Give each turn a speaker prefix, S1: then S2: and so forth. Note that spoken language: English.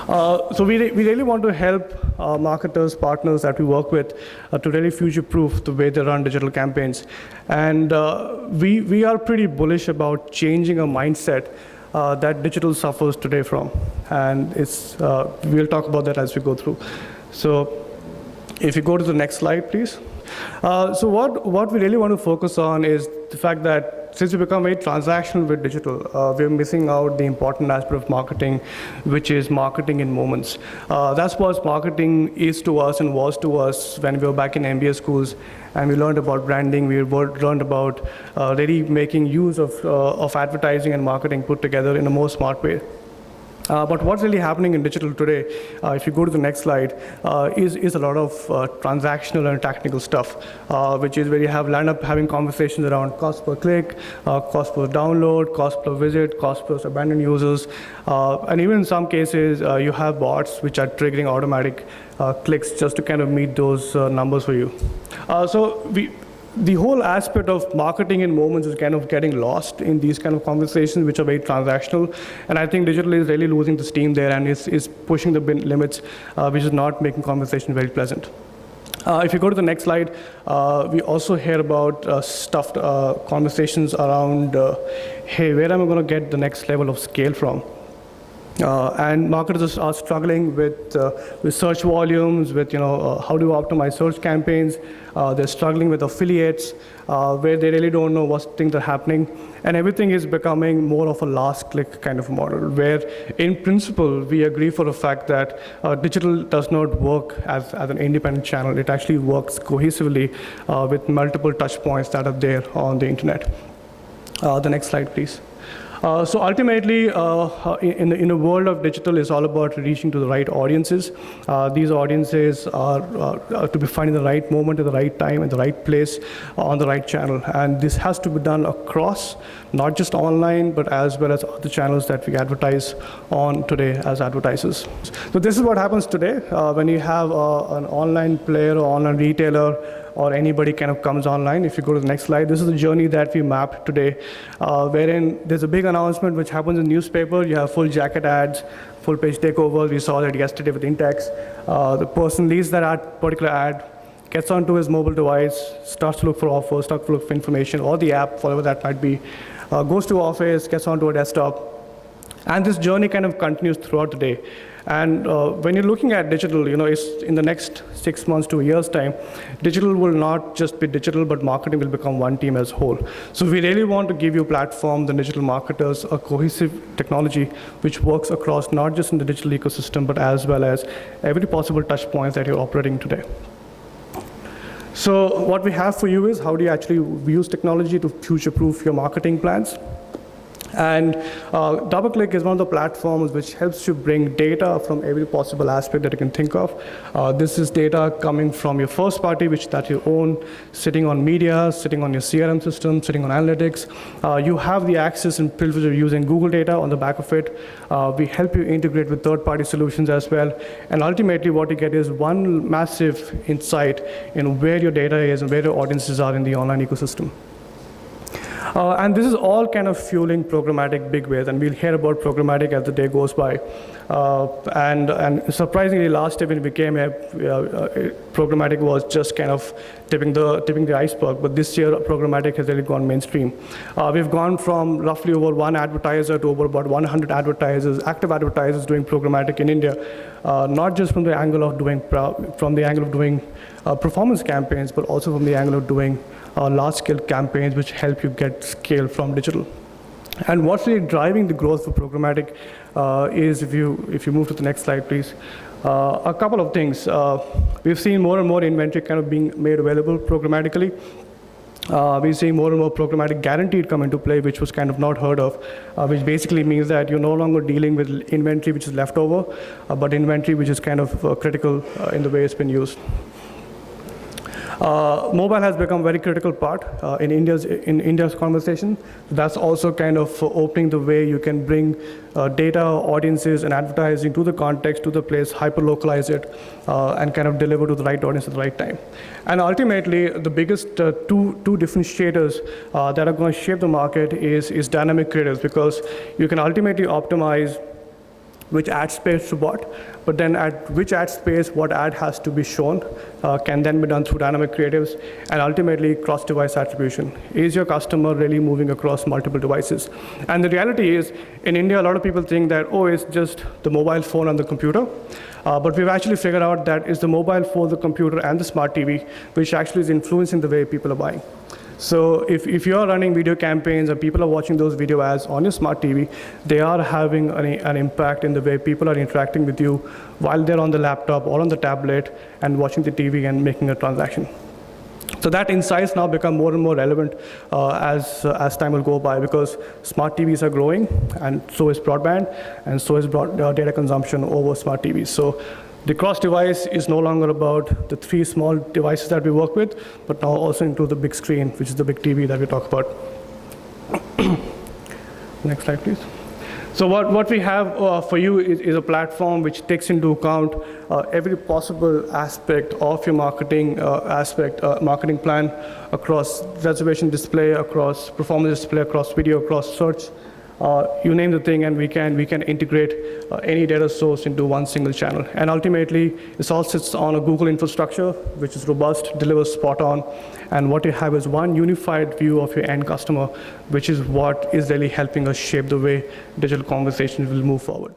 S1: So we really want to help marketers, partners that we work with to really future-proof the way they run digital campaigns. And we are pretty bullish about changing a mindset that digital suffers today from. And we'll talk about that as we go through. So if you go to the next slide, please. So what we really want to focus on is the fact that since we become very transactional with digital, we're missing out the important aspect of marketing, which is marketing in moments. That's what marketing is to us and was to us when we were back in MBA schools, and we learned about branding. We learned about really making use of advertising and marketing put together in a more smart way. But what's really happening in digital today, if you go to the next slide, is a lot of transactional and technical stuff, which is where you land up having conversations around cost per click, cost per download, cost per visit, cost per abandoned users, and even in some cases, you have bots which are triggering automatic clicks just to kind of meet those numbers for you. The whole aspect of marketing in moments is kind of getting lost in these kind of conversations, which are very transactional. And I think digital is really losing the steam there and is pushing the limits, which is not making conversation very pleasant. If you go to the next slide, we also hear about conversations around, hey, where am I going to get the next level of scale from? And marketers are struggling with search volumes, with how do you optimize search campaigns. They're struggling with affiliates, where they really don't know what things are happening, and everything is becoming more of a last click kind of model, where in principle we agree for a fact that digital does not work as an independent channel. It actually works cohesively with multiple touch points that are there on the internet. The next slide, please. So ultimately, in a world of digital, it's all about reaching to the right audiences. These audiences are to be found in the right moment, at the right time, at the right place, on the right channel. And this has to be done across, not just online, but as well as other channels that we advertise on today as advertisers. So this is what happens today when you have an online player or online retailer or anybody kind of comes online. If you go to the next slide, this is the journey that we mapped today, wherein there's a big announcement which happens in newspaper. You have full jacket ads, full page takeovers. We saw that yesterday with Intex. The person leads that particular ad, gets onto his mobile device, starts to look for offers, starts to look for information, or the app, whatever that might be, goes to office, gets onto a desktop, and this journey kind of continues throughout the day. And when you're looking at digital, it's in the next 6 months to a year's time, digital will not just be digital, but marketing will become one team as a whole. So we really want to give you a platform, the digital marketers, a cohesive technology which works across not just in the digital ecosystem, but as well as every possible touch point that you're operating today. So what we have for you is how do you actually use technology to future-proof your marketing plans. And DoubleClick is one of the platforms which helps you bring data from every possible aspect that you can think of. This is data coming from your first party, that you own, sitting on media, sitting on your CRM system, sitting on analytics. You have the access and privilege of using Google data on the back of it. We help you integrate with third-party solutions as well. And ultimately, what you get is one massive insight in where your data is and where your audiences are in the online ecosystem. And this is all kind of fueling programmatic big ways, and we'll hear about programmatic as the day goes by. And surprisingly, last year when we came here, programmatic was just kind of tipping the iceberg. But this year, programmatic has really gone mainstream. We've gone from roughly over one advertiser to over about 100 advertisers, active advertisers doing programmatic in India, not just from the angle of doing performance campaigns, but also from the angle of doing large-scale campaigns which help you get scale from digital. And what's really driving the growth for programmatic is, if you move to the next slide, please, a couple of things. We've seen more and more inventory kind of being made available programmatically. We're seeing more and more programmatic guaranteed come into play, which was kind of not heard of, which basically means that you're no longer dealing with inventory which is left over, but inventory which is kind of critical in the way it's been used. Mobile has become a very critical part in India's conversation. That's also kind of opening the way you can bring data, audiences, and advertising to the context, to the place, hyper-localize it, and kind of deliver to the right audience at the right time. And ultimately, the biggest two differentiators that are going to shape the market is dynamic creatives, because you can ultimately optimize which ad space to what, but then at which ad space what ad has to be shown can then be done through dynamic creatives, and ultimately cross-device attribution. Is your customer really moving across multiple devices? And the reality is, in India, a lot of people think that, oh, it's just the mobile phone and the computer, but we've actually figured out that it's the mobile phone, the computer, and the smart TV, which actually is influencing the way people are buying. So if you're running video campaigns and people are watching those video ads on your smart TV, they are having an impact in the way people are interacting with you while they're on the laptop or on the tablet and watching the TV and making a transaction. So that insights now become more and more relevant as time will go by, because smart TVs are growing, and so is broadband, and so is data consumption over smart TVs. So the cross-device is no longer about the 3 small devices that we work with, but now also include the big screen, which is the big TV that we talk about. Next slide, please. So what we have for you is a platform which takes into account every possible aspect of your marketing marketing plan, across reservation display, across performance display, across video, across search. You name the thing, and we can integrate any data source into one single channel. And ultimately, this all sits on a Google infrastructure, which is robust, delivers spot on, and what you have is one unified view of your end customer, which is what is really helping us shape the way digital conversations will move forward.